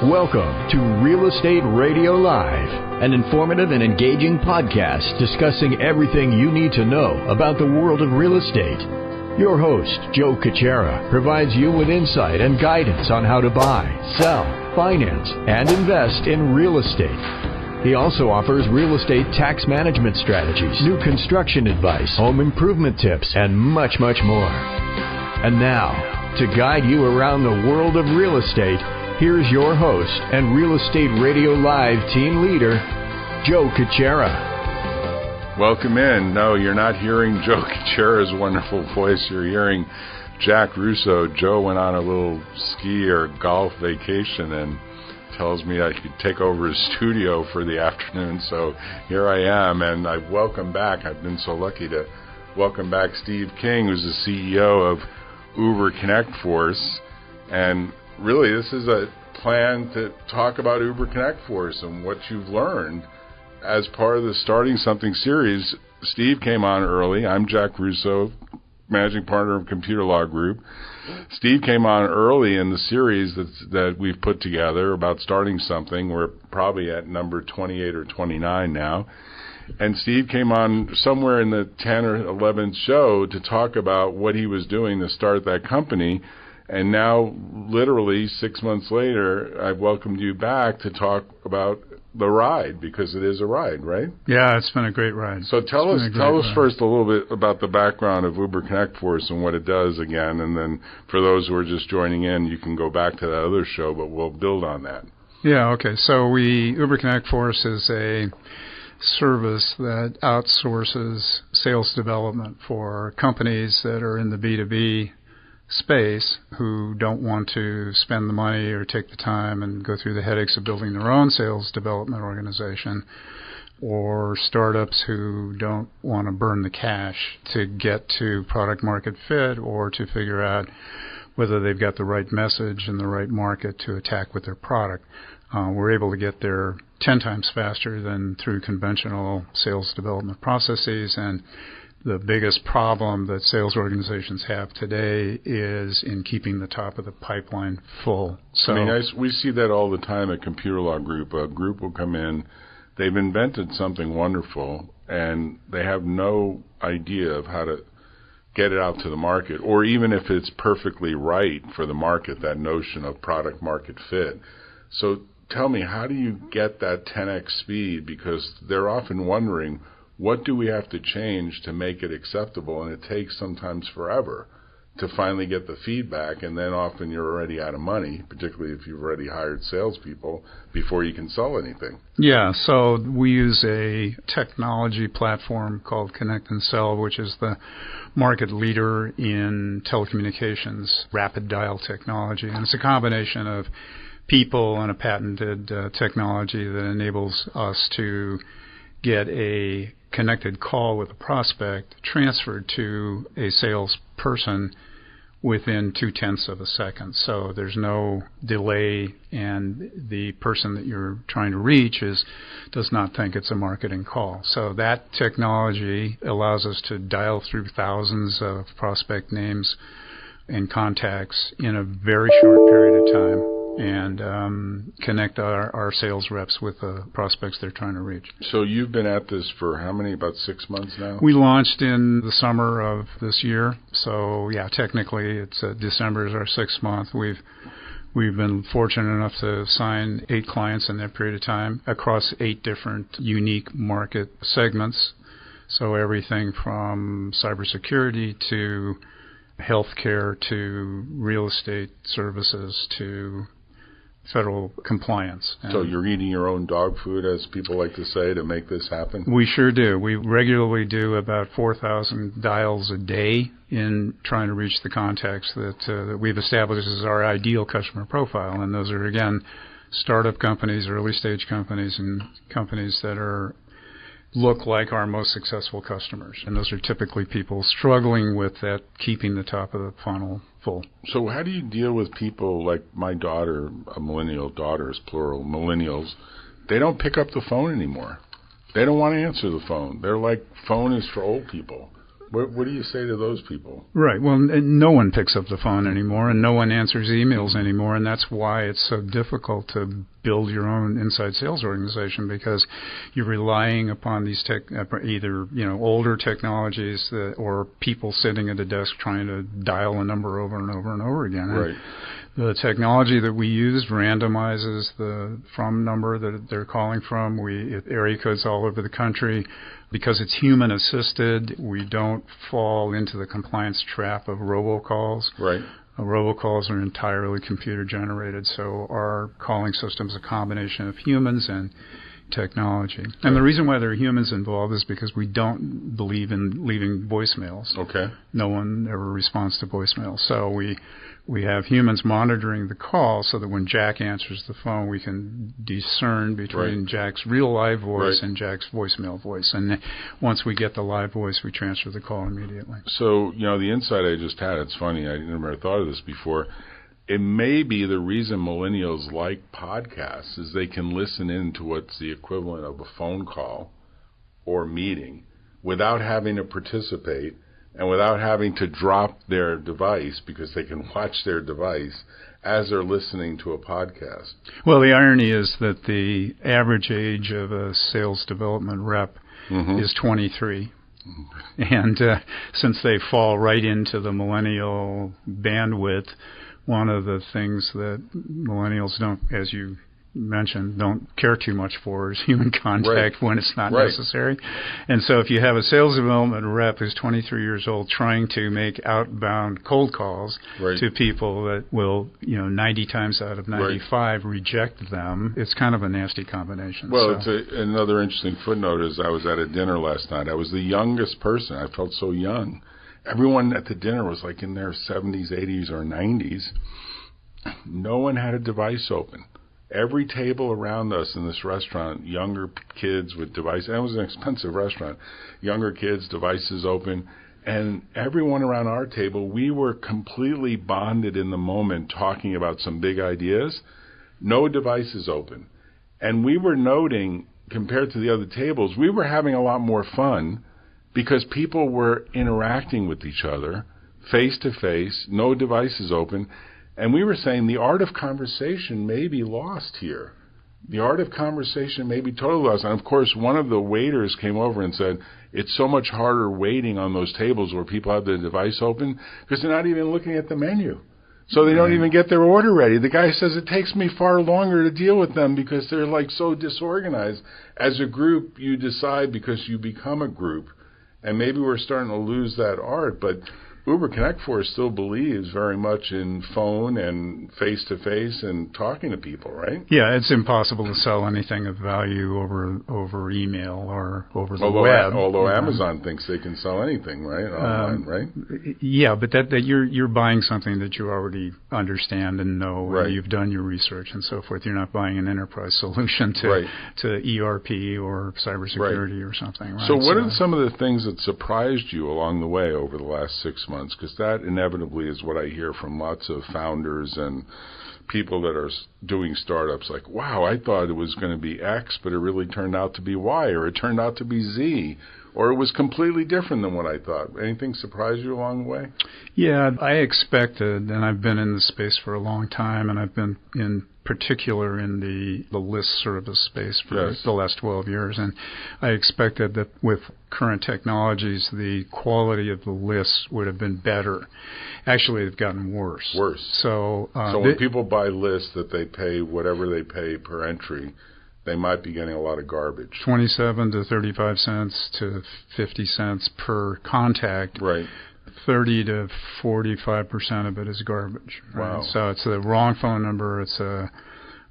Welcome to Real Estate Radio Live, an informative and engaging podcast discussing everything you need to know about the world of real estate. Your host, Cucchiara, provides you with insight and guidance on how to buy, sell, finance, and invest in real estate. He also offers real estate tax management strategies, new construction advice, home improvement tips, and much, much more. And now, to guide you around the world of real estate, here's your host and Real Estate Radio Live team leader, Cucchiara. Welcome in. No, you're not hearing Cucchiara's wonderful voice. You're hearing Jack Russo. Joe went on a little ski or golf vacation and tells me I could take over his studio for the afternoon. So here I am, and I welcome back. I've been so lucky to welcome back Steve King, who's the CEO of 𝗥𝗱𝗡𝗊𝗘. And really, this is a plan to talk about 𝗥𝗱𝗡𝗊𝗘 and what you've learned as part of the Starting Something series. Steve came on early. I'm Jack Russo, managing partner of Computer Law Group. Steve came on early in the series that we've put together about Starting Something. We're probably at number 28 or 29 now. And Steve came on somewhere in the 10 or 11th show to talk about what he was doing to start that company. And now, literally 6 months later, I've welcomed you back to talk about the ride, because it is a ride, right? Yeah, it's been a great ride. So tell us first a little bit about the background of 𝗥𝗱𝗡𝗊𝗘 and what it does again, and then for those who are just joining in, you can go back to that other show, but we'll build on that. Yeah, okay. So 𝗥𝗱𝗡𝗊𝗘 is a service that outsources sales development for companies that are in the B2B space who don't want to spend the money or take the time and go through the headaches of building their own sales development organization, or startups who don't want to burn the cash to get to product market fit or to figure out whether they've got the right message in the right market to attack with their product. We're able to get there 10 times faster than through conventional sales development processes, and the biggest problem that sales organizations have today is in keeping the top of the pipeline full. So, we see that all the time at Computer Law Group. A group will come in, they've invented something wonderful, and they have no idea of how to get it out to the market, or even if it's perfectly right for the market, that notion of product market fit. So tell me, how do you get that 10x speed? Because they're often wondering, what do we have to change to make it acceptable? And it takes sometimes forever to finally get the feedback, and then often you're already out of money, particularly if you've already hired salespeople, before you can sell anything. Yeah, so we use a technology platform called Connect and Sell, which is the market leader in telecommunications, rapid dial technology. And it's a combination of people and a patented technology that enables us to get a connected call with a prospect transferred to a salesperson within 0.2 of a second. So there's no delay, and the person that you're trying to reach does not think it's a marketing call. So that technology allows us to dial through thousands of prospect names and contacts in a very short period of time, and connect our sales reps with the prospects they're trying to reach. So you've been at this for how many, about 6 months now? We launched in the summer of this year. So, yeah, technically it's December is our 6th month. We've been fortunate enough to sign 8 clients in that period of time across 8 different unique market segments. So everything from cybersecurity to healthcare to real estate services to federal compliance. So you're eating your own dog food, as people like to say, to make this happen? We sure do. We regularly do about 4,000 dials a day in trying to reach the contacts that we've established as our ideal customer profile. And those are, again, startup companies, early stage companies, and companies that look like our most successful customers. And those are typically people struggling with that, keeping the top of the funnel full. So how do you deal with people like my daughter, a millennial, daughters, plural, millennials? They don't pick up the phone anymore. They don't want to answer the phone. They're like, phone is for old people. What do you say to those people? Right. Well, no one picks up the phone anymore, and no one answers emails anymore, and that's why it's so difficult to build your own inside sales organization, because you're relying upon these either older technologies or people sitting at a desk trying to dial a number over and over and over again. Right. The technology that we use randomizes the from number that they're calling from. Area codes all over the country. Because it's human assisted, we don't fall into the compliance trap of robocalls. Right. Robocalls are entirely computer generated, so our calling system is a combination of humans and technology. And the reason why there are humans involved is because we don't believe in leaving voicemails. Okay. No one ever responds to voicemails. So we have humans monitoring the call so that when Jack answers the phone, we can discern between Jack's real live voice and Jack's voicemail voice. And once we get the live voice, we transfer the call immediately. So, the insight I just had, it's funny, I never thought of this before. It may be the reason millennials like podcasts is they can listen in to what's the equivalent of a phone call or meeting without having to participate and without having to drop their device, because they can watch their device as they're listening to a podcast. Well, the irony is that the average age of a sales development rep is 23. And since they fall right into the millennial bandwidth, one of the things that millennials don't, as you mentioned, don't care too much for is human contact when it's not necessary. And so if you have a sales development rep who's 23 years old trying to make outbound cold calls to people that will, 90 times out of 95 reject them, it's kind of a nasty combination. Well, another interesting footnote is I was at a dinner last night. I was the youngest person. I felt so young. Everyone at the dinner was like in their 70s, 80s, or 90s. No one had a device open. Every table around us in this restaurant, younger kids with devices, and it was an expensive restaurant, younger kids, devices open, and everyone around our table, we were completely bonded in the moment talking about some big ideas, no devices open. And we were noting, compared to the other tables, we were having a lot more fun because people were interacting with each other face to face, no devices open. And we were saying the art of conversation may be lost here. The art of conversation may be totally lost. And, of course, one of the waiters came over and said, it's so much harder waiting on those tables where people have the device open because they're not even looking at the menu. So they don't even get their order ready. The guy says it takes me far longer to deal with them because they're, so disorganized. As a group, you decide because you become a group. And maybe we're starting to lose that art, but Uber Connect Force still believes very much in phone and face-to-face and talking to people, right? Yeah, it's impossible to sell anything of value over email or over the web. Although Amazon thinks they can sell anything, right, online, right? Yeah, but that you're buying something that you already understand and know, and you've done your research and so forth. You're not buying an enterprise solution to ERP or cybersecurity or something, right? So what are some of the things that surprised you along the way over the last 6 months? Because that inevitably is what I hear from lots of founders and people that are doing startups. Like, wow, I thought it was going to be X, but it really turned out to be Y, or it turned out to be Z, or it was completely different than what I thought. Anything surprise you along the way? Yeah, I expected, and I've been in the space for a long time, and I've been in particular in the list service space for the last 12 years, and I expected that with current technologies, the quality of the lists would have been better. Actually, they've gotten worse. So when people buy lists that they pay whatever they pay per entry, they might be getting a lot of garbage. 27 to 35 cents to 50 cents per contact. Right. 30 to 45% of it is garbage. Right? Wow. So it's the wrong phone number. It's a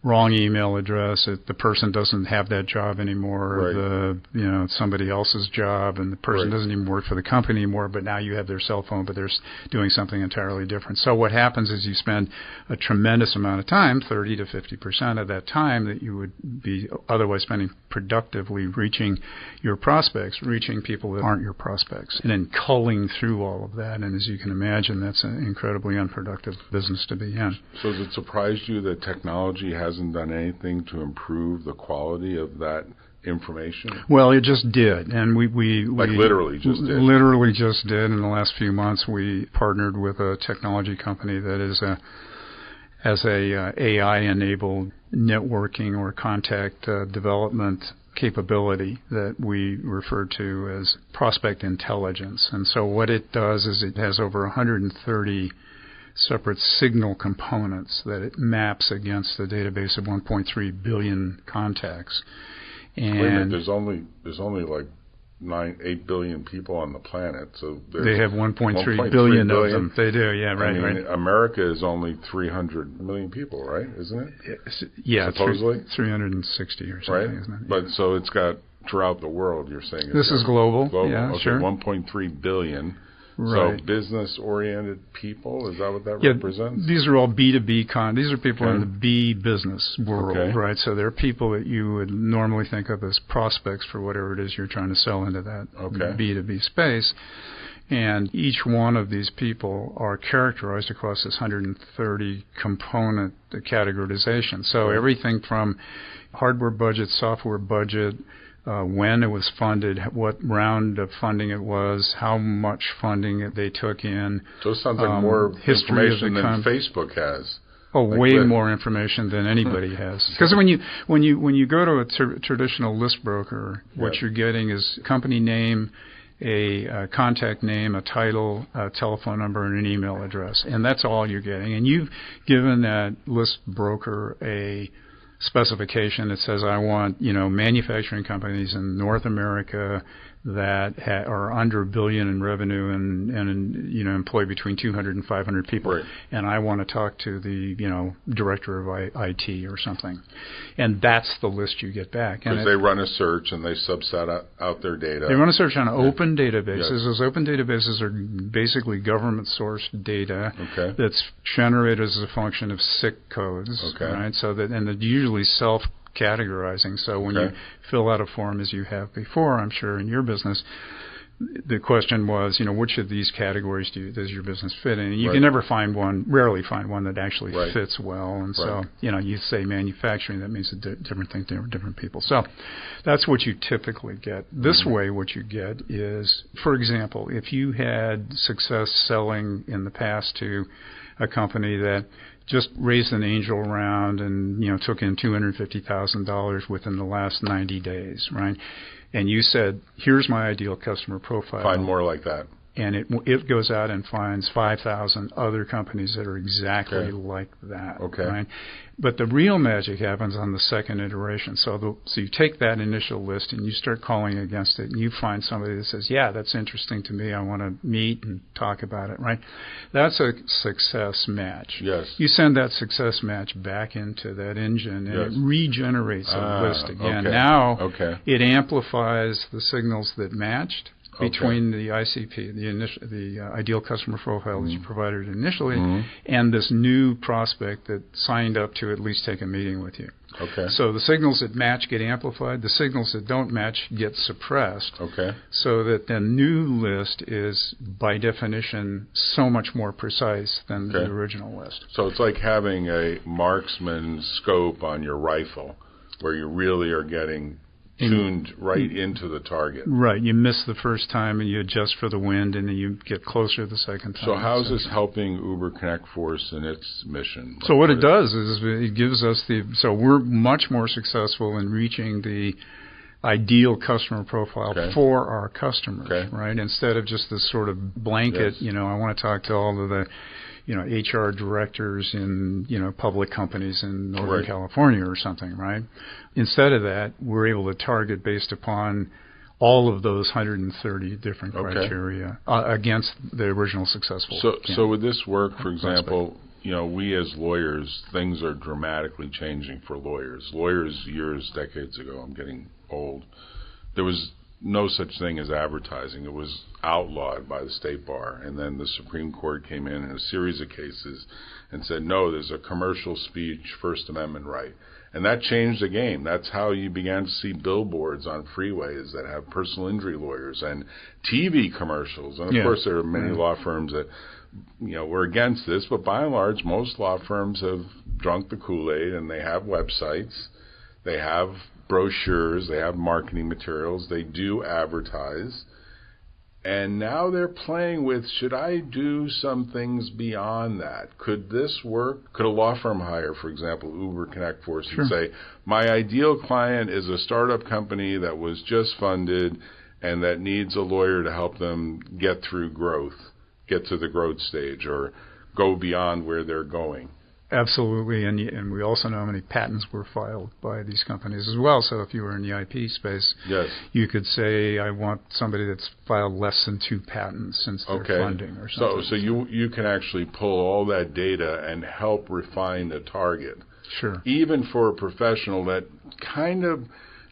wrong email address. The person doesn't have that job anymore. It's somebody else's job, and the person doesn't even work for the company anymore. But now you have their cell phone, but they're doing something entirely different. So what happens is you spend a tremendous amount of time, 30 to 50% of that time that you would be otherwise spending productively reaching your prospects, reaching people that aren't your prospects, and then culling through all of that. And as you can imagine, that's an incredibly unproductive business to be in. So has it surprised you that technology hasn't done anything to improve the quality of that information? Well, it just did, and we literally just did. Literally just did. In the last few months, we partnered with a technology company that has a AI-enabled networking or contact development capability that we refer to as prospect intelligence. And so what it does is it has over 130 separate signal components that it maps against a database of 1.3 billion contacts. And wait a minute, there's only like 8 billion people on the planet, so they have 1.3 billion of them. They do, yeah, right, I mean, right. America is only 300 million people, right? Isn't it? Yeah, supposedly 360 or something, right? isn't it? But so it's got throughout the world. You're saying this is global. Yeah, okay, sure. 1.3 billion. Right. So business-oriented people, is that what that represents? These are all B2B These are people in the B business world, right? So they're people that you would normally think of as prospects for whatever it is you're trying to sell into that B2B space. And each one of these people are characterized across this 130 component categorization. So everything from hardware budget, software budget, when it was funded, what round of funding it was, how much funding they took in. So it sounds like more information than Facebook has. Oh, like way more information than anybody has. Because when you go to a traditional list broker, what you're getting is company name, a contact name, a title, a telephone number, and an email address, and that's all you're getting. And you've given that list broker a specification that says, I want, manufacturing companies in North America that are under $1 billion in revenue and employ between 200 and 500 people. Right. And I want to talk to the, director of IT or something. And that's the list you get back. Because they run a search and they subset out their data. They run a search on open databases. Yes. Those open databases are basically government-sourced data that's generated as a function of SIC codes. Right? So that, and they're usually self-categorizing. So when you fill out a form as you have before, I'm sure in your business, the question was, which of these categories does your business fit in? And you can never find one, rarely find one that actually fits well. And so, you say manufacturing, that means a different thing to different people. So that's what you typically get. This way, what you get is, for example, if you had success selling in the past to a company that just raised an angel round and, took in $250,000 within the last 90 days, right? And you said, here's my ideal customer profile. Find more like that. And it goes out and finds 5,000 other companies that are exactly like that. Right? But the real magic happens on the second iteration. So you take that initial list and you start calling against it, and you find somebody that says, yeah, that's interesting to me. I want to meet and talk about it. Right? That's a success match. Yes. You send that success match back into that engine, and it regenerates a list again. Now it amplifies the signals that matched between the ICP, the ideal customer profile that you provided initially, and this new prospect that signed up to at least take a meeting with you. So the signals that match get amplified. The signals that don't match get suppressed. So that the new list is, by definition, so much more precise than the original list. So it's like having a marksman scope on your rifle, where you really are getting tuned right into the target. Right. You miss the first time and you adjust for the wind, and then you get closer the second time. So how is this helping 𝗥𝗡𝗩𝗘 in its mission? So what it does is it gives us so we're much more successful in reaching the ideal customer profile for our customers, right? Instead of just this sort of blanket, I want to talk to all of the HR directors in, public companies in Northern California or something, right? Instead of that, we're able to target based upon all of those 130 different criteria against the original successful. So would this work, for example, we as lawyers, things are dramatically changing for lawyers. Lawyers decades ago, I'm getting old, there was no such thing as advertising. It was outlawed by the State Bar. And then the Supreme Court came in a series of cases and said, no, there's a commercial speech First Amendment right. And that changed the game. That's how you began to see billboards on freeways that have personal injury lawyers and TV commercials. And, of course, there are many law firms that, were against this. But by and large, most law firms have drunk the Kool-Aid, and they have websites. They have brochures. They have marketing materials. They do advertise. And now they're playing with, should I do some things beyond that? Could this work? Could a law firm hire, for example, 𝗥𝗱𝗏𝗃 and say, my ideal client is a startup company that was just funded and that needs a lawyer to help them get through growth, get to the growth stage, or go beyond where they're going? Absolutely, and we also know how many patents were filed by these companies as well. So if you were in the IP space, yes, you could say, I want somebody that's filed less than 2 patents since they're funding or something. So you can actually pull all that data and help refine the target. Sure. Even for a professional that kind of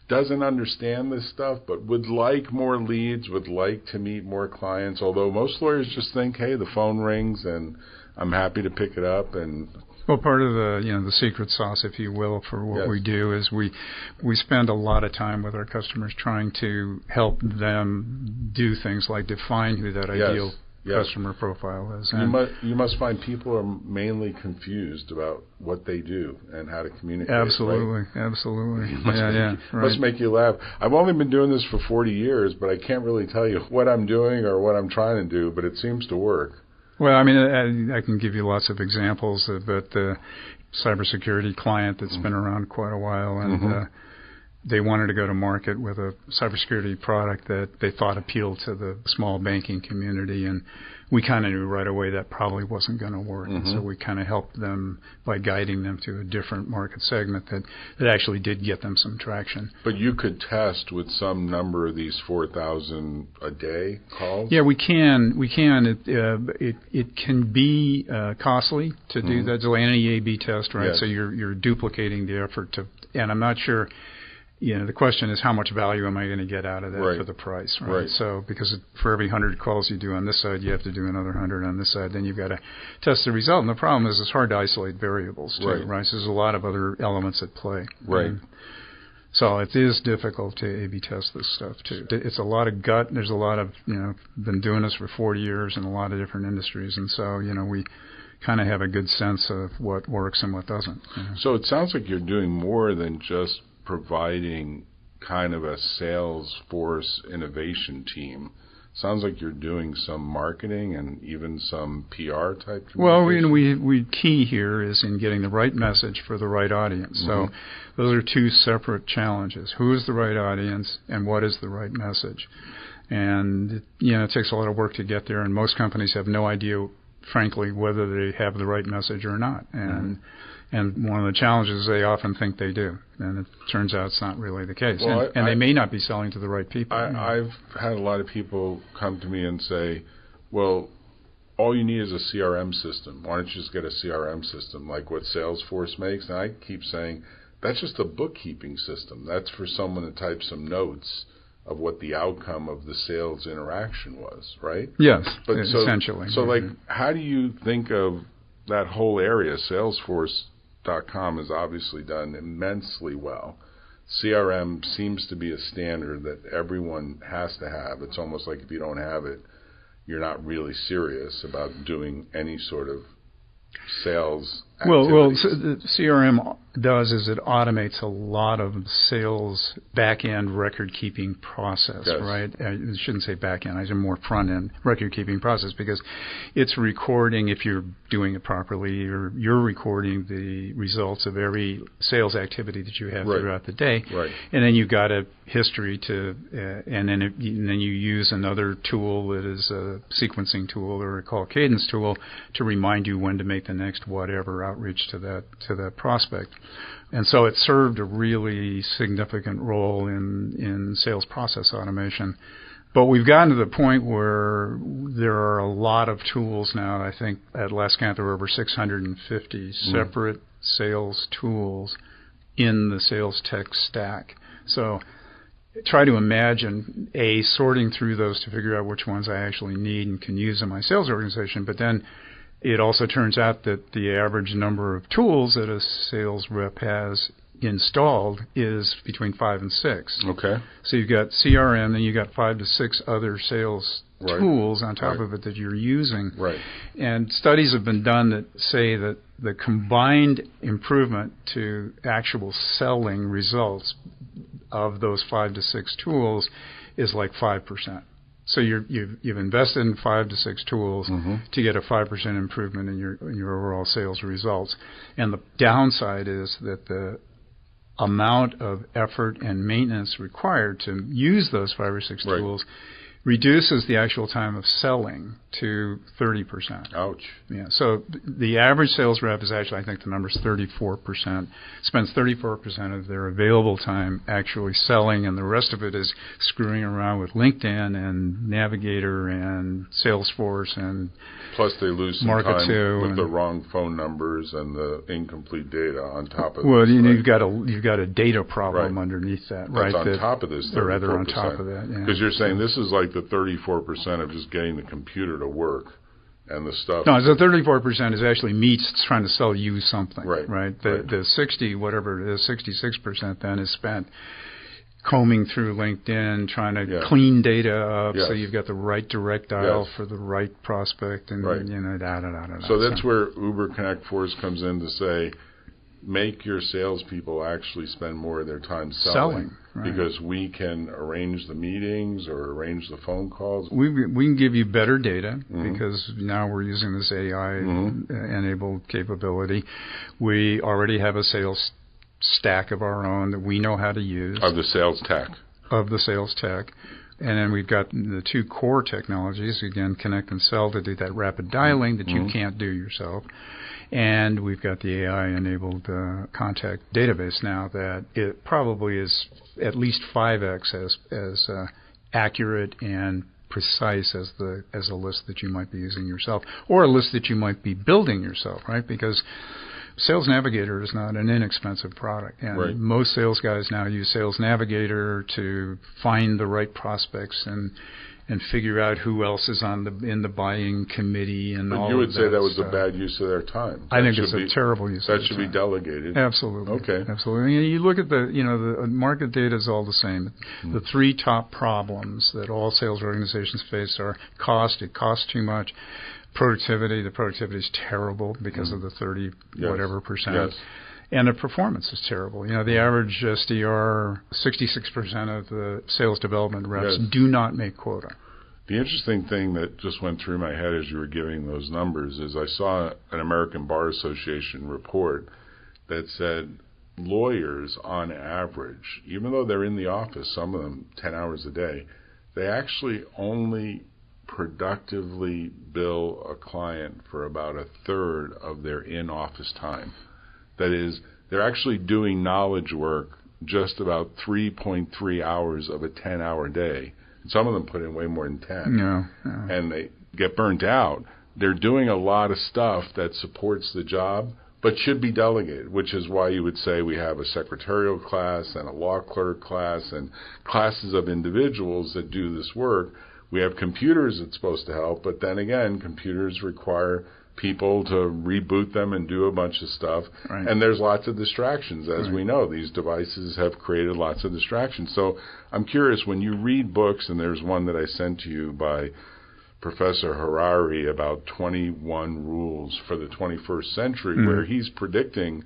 doesn't understand this stuff, but would like more leads, would like to meet more clients, although most lawyers just think, hey, the phone rings and I'm happy to pick it up. And well, part of the secret sauce, if you will, for what we do is we spend a lot of time with our customers trying to help them do things like define who that ideal customer profile is. You must find people are mainly confused about what they do and how to communicate. Absolutely, right? Absolutely. Must make you laugh. I've only been doing this for 40 years, but I can't really tell you what I'm doing or what I'm trying to do, but it seems to work. Well, I mean, I can give you lots of examples, but the cybersecurity client that's been around quite a while, and they wanted to go to market with a cybersecurity product that they thought appealed to the small banking community, and we kind of knew right away that probably wasn't going to work. And so we kind of helped them by guiding them to a different market segment that actually did get them some traction. But you could test with some number of these 4,000 a day calls? Yeah, we can. It can be costly to do that. So any A/B test, right? Yes. So you're duplicating the effort and I'm not sure. The question is, how much value am I going to get out of that for the price, right? So because for every 100 calls you do on this side, you have to do another 100 on this side. Then you've got to test the result. And the problem is it's hard to isolate variables, too, right? So there's a lot of other elements at play. Right. So it is difficult to A/B test this stuff, too. It's a lot of gut. There's a lot of, been doing this for 40 years in a lot of different industries. And so, we kind of have a good sense of what works and what doesn't. So it sounds like you're doing more than just providing kind of a sales force innovation team. Sounds like you're doing some marketing and even some PR type communication. Well, we key here is in getting the right message for the right audience. So those are 2 separate challenges. Who is the right audience and what is the right message? And, it takes a lot of work to get there, and most companies have no idea, frankly, whether they have the right message or not. And one of the challenges is they often think they do, and it turns out it's not really the case. Well, and they may not be selling to the right people. I've had a lot of people come to me and say, well, all you need is a CRM system. Why don't you just get a CRM system like what Salesforce makes? And I keep saying, that's just a bookkeeping system. That's for someone to type some notes of what the outcome of the sales interaction was, right? Yes, but essentially. So how do you think of that whole area? Salesforce.com has obviously done immensely well. CRM seems to be a standard that everyone has to have. It's almost like if you don't have it, you're not really serious about doing any sort of sales activity. Well, so the CRM does is it automates a lot of sales back-end record-keeping process, right? I shouldn't say back-end. I say more front-end record-keeping process because it's recording, if you're doing it properly, or you're recording the results of every sales activity that you have throughout the day. Right. And then you've got a history and then you use another tool that is a sequencing tool or a call cadence tool to remind you when to make the next whatever outreach to that prospect. And so it served a really significant role in sales process automation. But we've gotten to the point where there are a lot of tools now. I think at last count there were over 650 separate sales tools in the sales tech stack. So try to imagine, sorting through those to figure out which ones I actually need and can use in my sales organization, but then it also turns out that the average number of tools that a sales rep has installed is between 5 and 6. Okay. So you've got CRM, then you've got 5 to 6 other sales tools on top of it that you're using. Right. And studies have been done that say that the combined improvement to actual selling results of those 5 to 6 tools is like 5%. So you've invested in 5 to 6 tools to get a 5% improvement in your overall sales results. And the downside is that the amount of effort and maintenance required to use those 5 or 6 tools reduces the actual time of selling to 30%. Ouch. Yeah. So the average sales rep is actually, I think the number is 34%, spends 34% of their available time actually selling, and the rest of it is screwing around with LinkedIn and Navigator and Salesforce and plus they lose some Market time Two with and the wrong phone numbers and the incomplete data on top of well, this. you've got a data problem underneath that, right? That's on top of this, or rather on top of that, because you're saying this is like the 34% of just getting the computer to work and the stuff. No, so 34% is actually me trying to sell you something, right? The 60, whatever it is, 66% then is spent combing through LinkedIn, trying to clean data up so you've got the right direct dial for the right prospect, and So that's where Uber Connect Force comes in to say, make your salespeople actually spend more of their time selling because we can arrange the meetings or arrange the phone calls. We can give you better data because now we're using this AI-enabled capability. We already have a sales stack of our own that we know how to use. Of the sales tech. Of the sales tech. And then we've got the 2 core technologies, again, Connect and Sell, to do that rapid dialing that you can't do yourself. And we've got the AI-enabled contact database now that it probably is at least 5x as accurate and precise as a list that you might be using yourself, or a list that you might be building yourself, right? Because Sales Navigator is not an inexpensive product, and most sales guys now use Sales Navigator to find the right prospects and figure out who else is in the buying committee and all of that. But you would say that was a bad use of their time. I think it's a terrible use of their time. That should be delegated. Absolutely. Okay. Absolutely. You look at the market data is all the same. The 3 top problems that all sales organizations face are cost. It costs too much. Productivity. The productivity is terrible because of the 30 whatever percent. Yes. And the performance is terrible. The average SDR, 66% of the sales development reps do not make quota. The interesting thing that just went through my head as you were giving those numbers is I saw an American Bar Association report that said lawyers on average, even though they're in the office, some of them 10 hours a day, they actually only productively bill a client for about a third of their in-office time. That is, they're actually doing knowledge work just about 3.3 hours of a 10-hour day. Some of them put in way more than 10. And they get burnt out. They're doing a lot of stuff that supports the job but should be delegated, which is why you would say we have a secretarial class and a law clerk class and classes of individuals that do this work. We have computers that's supposed to help, but then again, computers require people to reboot them and do a bunch of stuff. And there's lots of distractions. As we know, these devices have created lots of distractions. So I'm curious, when you read books, and there's one that I sent to you by Professor Harari about 21 rules for the 21st century, where he's predicting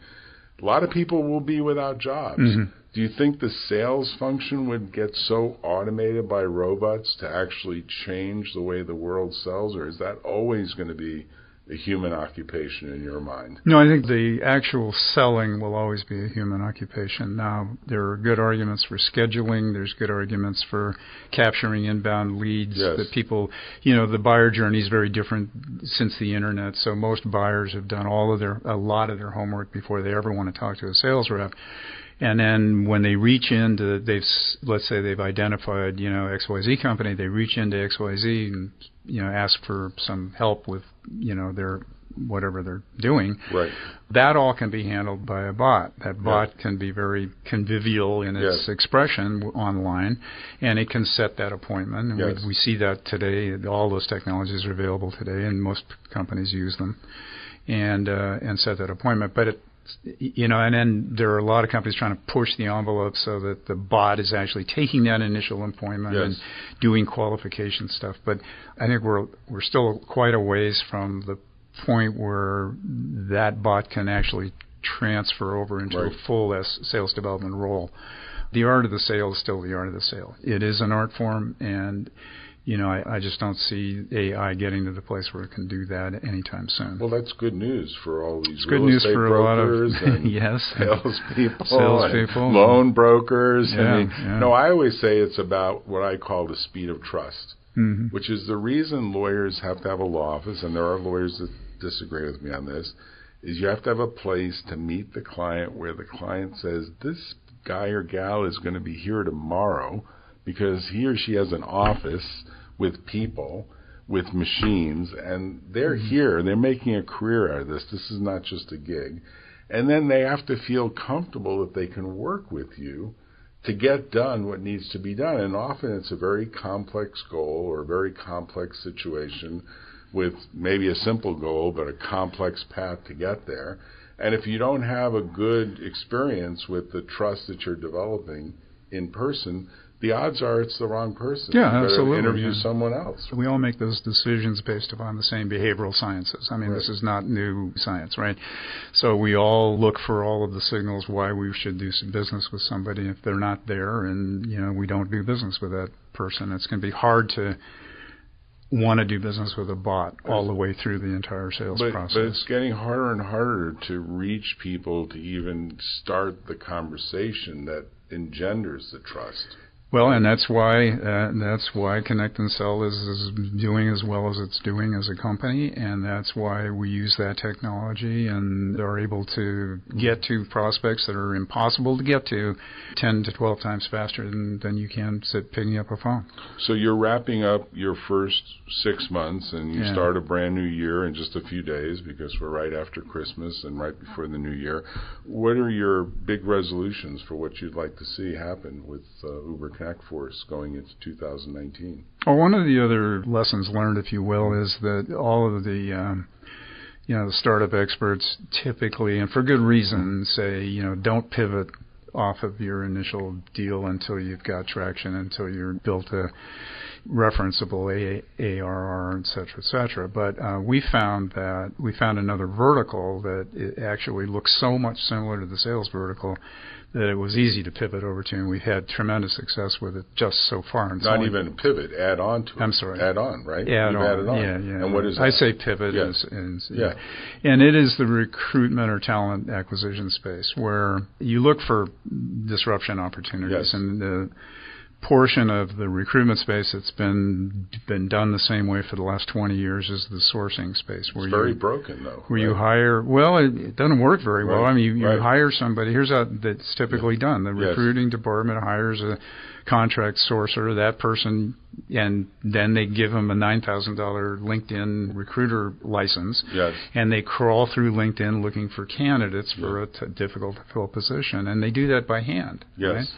a lot of people will be without jobs. Do you think the sales function would get so automated by robots to actually change the way the world sells, or is that always going to be a human occupation in your mind? No, I think the actual selling will always be a human occupation. Now, there are good arguments for scheduling. There's good arguments for capturing inbound leads. That people, the buyer journey is very different since the internet. So most buyers have done a lot of their homework before they ever want to talk to a sales rep. And then when they reach into, let's say they've identified, XYZ company, they reach into XYZ and, ask for some help with, their whatever they're doing. That all can be handled by a bot. That bot can be very convivial in its expression online, and it can set that appointment. And we see that today. All those technologies are available today, and most companies use them and set that appointment. But And then there are a lot of companies trying to push the envelope so that the bot is actually taking that initial appointment and doing qualification stuff. But I think we're still quite a ways from the point where that bot can actually transfer over into a full sales development role. The art of the sale is still the art of the sale. It is an art form, and I just don't see AI getting to the place where it can do that anytime soon. Well, that's good news for all these it's real good news estate for brokers a lot of and salespeople, and loan brokers. Yeah, I always say it's about what I call the speed of trust, which is the reason lawyers have to have a law office, and there are lawyers that disagree with me on this, is you have to have a place to meet the client where the client says, this guy or gal is going to be here tomorrow because he or she has an office with people, with machines, and they're here. They're making a career out of this. This is not just a gig. And then they have to feel comfortable that they can work with you to get done what needs to be done. And often it's a very complex goal or a very complex situation with maybe a simple goal but a complex path to get there. And if you don't have a good experience with the trust that you're developing in person, the odds are it's the wrong person. Yeah, you absolutely. Interview someone else. We all make those decisions based upon the same behavioral sciences. I mean, this is not new science, right? So we all look for all of the signals why we should do some business with somebody. If they're not there and, we don't do business with that person, it's going to be hard to want to do business with a bot all the way through the entire sales process. But it's getting harder and harder to reach people to even start the conversation that engenders the trust. Well, and that's why Connect and Sell is doing as well as it's doing as a company, and that's why we use that technology and are able to get to prospects that are impossible to get to 10 to 12 times faster than you can picking up a phone. So you're wrapping up your first 6 months, and you start a brand new year in just a few days because we're right after Christmas and right before the new year. What are your big resolutions for what you'd like to see happen with 𝗥𝗱𝗏𝗃 going into 2019? Well, one of the other lessons learned, if you will, is that all of the the startup experts typically, and for good reason, say don't pivot off of your initial deal until you've got traction, until you've built a referenceable ARR, et cetera. But we found another vertical that it actually looks so much similar to the sales vertical that it was easy to pivot over to, and we've had tremendous success with it just so far. And not even pivot, add on to it. I'm sorry. Add on, right? Add You've on. added on. Yeah. And what is that? I say pivot. Yes. And it is the recruitment or talent acquisition space where you look for disruption opportunities. Yes. And the portion of the recruitment space that's been done the same way for the last 20 years is the sourcing space. Where it's very broken, though. Where you hire, it doesn't work very well. I mean, you hire somebody. Here's how that's typically done. The recruiting department hires a contract sourcer, that person, and then they give them a $9,000 LinkedIn recruiter license. Yes. And they crawl through LinkedIn looking for candidates for a difficult to fill position. And they do that by hand. Yes. Right?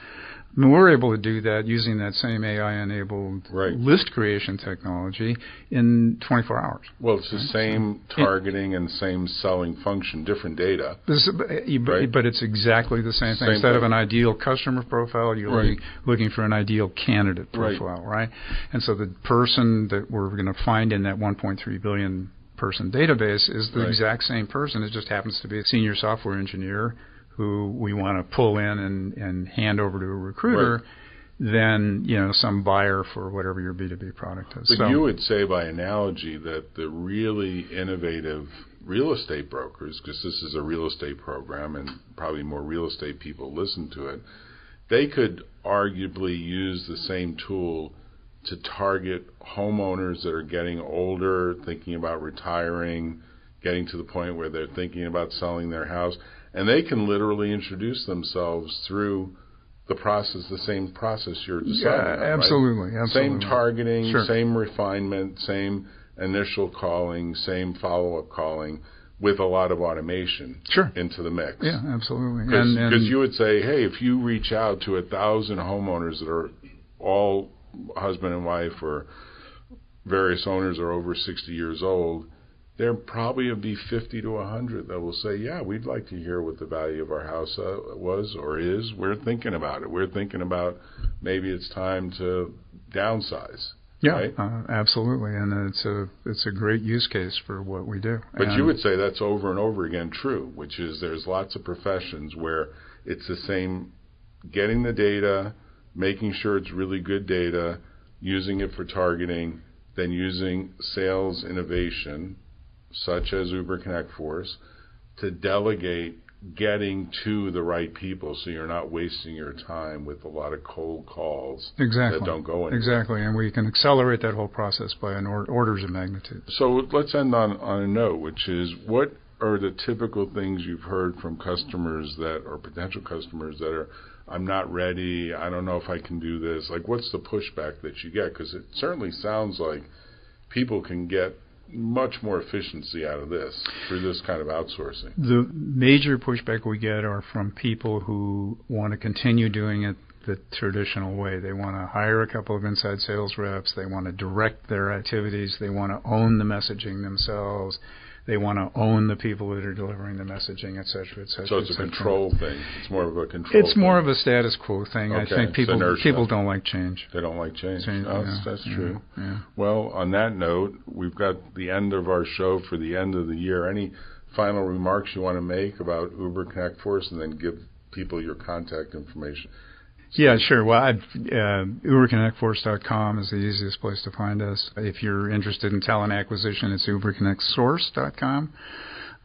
I mean, we're able to do that using that same AI-enabled list creation technology in 24 hours. Well, it's the same targeting and same selling function, different data. But it's exactly the same thing. Instead of an ideal customer profile, you're looking for an ideal candidate profile, right? And so the person that we're going to find in that 1.3 billion person database is the exact same person. It just happens to be a senior software engineer who we want to pull in and hand over to a recruiter than some buyer for whatever your B2B product is. But you would say by analogy that the really innovative real estate brokers, because this is a real estate program and probably more real estate people listen to it, they could arguably use the same tool to target homeowners that are getting older, thinking about retiring, getting to the point where they're thinking about selling their house. And they can literally introduce themselves through the process, the same process you're describing. Yeah, absolutely. Same targeting, same refinement, same initial calling, same follow-up calling, with a lot of automation into the mix. Yeah, absolutely. Because you would say, hey, if you reach out to 1,000 homeowners that are all husband and wife or various owners are over 60 years old, there probably will be 50 to 100 that will say, yeah, we'd like to hear what the value of our house was or is. We're thinking about it. We're thinking about maybe it's time to downsize. Yeah, right? Absolutely, and it's a great use case for what we do. But you would say that's over and over again true, which is there's lots of professions where it's the same, getting the data, making sure it's really good data, using it for targeting, then using sales innovation, such as 𝗥𝗱𝗡𝗊𝗘 to delegate getting to the right people so you're not wasting your time with a lot of cold calls that don't go anywhere. Exactly, and we can accelerate that whole process by an orders of magnitude. So let's end on a note, which is what are the typical things you've heard from customers that or potential customers that are, I'm not ready, I don't know if I can do this. Like, what's the pushback that you get? Because it certainly sounds like people can get much more efficiency out of this through this kind of outsourcing. The major pushback we get are from people who want to continue doing it the traditional way. They want to hire a couple of inside sales reps. They want to direct their activities. They want to own the messaging themselves. They want to own the people that are delivering the messaging, et cetera, et cetera. So it's a control thing. It's more of a control It's more of a status quo thing. Okay. I think people don't like change. They don't like change. That's true. Yeah. Well, on that note, we've got the end of our show for the end of the year. Any final remarks you want to make about 𝗥𝗱𝗡𝗊𝗘 and then give people your contact information? Yeah, sure. Well, 𝗥𝗱𝗡𝗊𝗘.com is the easiest place to find us. If you're interested in talent acquisition, it's 𝗥𝗱𝗡𝗊𝗘.com.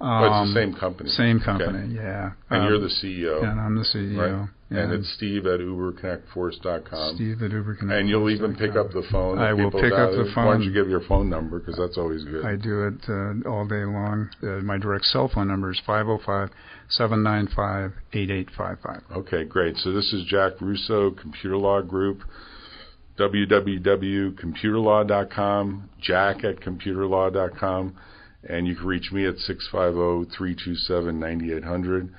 It's the same company. Same company, okay. Yeah. And you're the CEO. And I'm the CEO. Right. And it's Steve@𝗥𝗱𝗡𝗊𝗘.com. Steve@𝗥𝗱𝗡𝗊𝗘.com. And you'll even pick up the phone. I will pick up the phone. Why don't you give your phone number, because that's always good. I do it all day long. My direct cell phone number is 505-795-8855. Okay, great. So this is Jack Russo, Computer Law Group, www.computerlaw.com, jack@computerlaw.com, and you can reach me at 650-327-9800.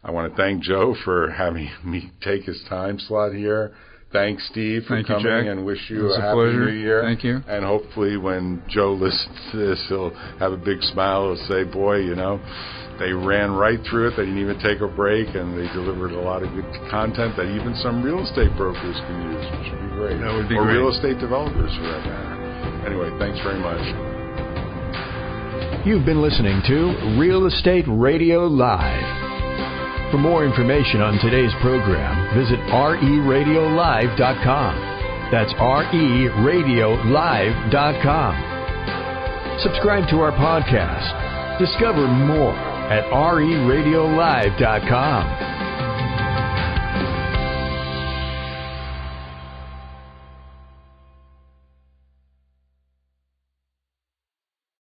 I want to thank Joe for having me take his time slot here. Thanks, Steve, for coming, Jack. And wish you a happy pleasure. New Year. Thank you. And hopefully when Joe listens to this, he'll have a big smile. He'll say, boy, they ran right through it. They didn't even take a break, and they delivered a lot of good content that even some real estate brokers can use, which would be great. That would be great. Or great. real estate developers, for that matter. Anyway, thanks very much. You've been listening to Real Estate Radio Live. For more information on today's program, visit RERadiolive.com. That's RERadiolive.com. Subscribe to our podcast. Discover more at RERadiolive.com.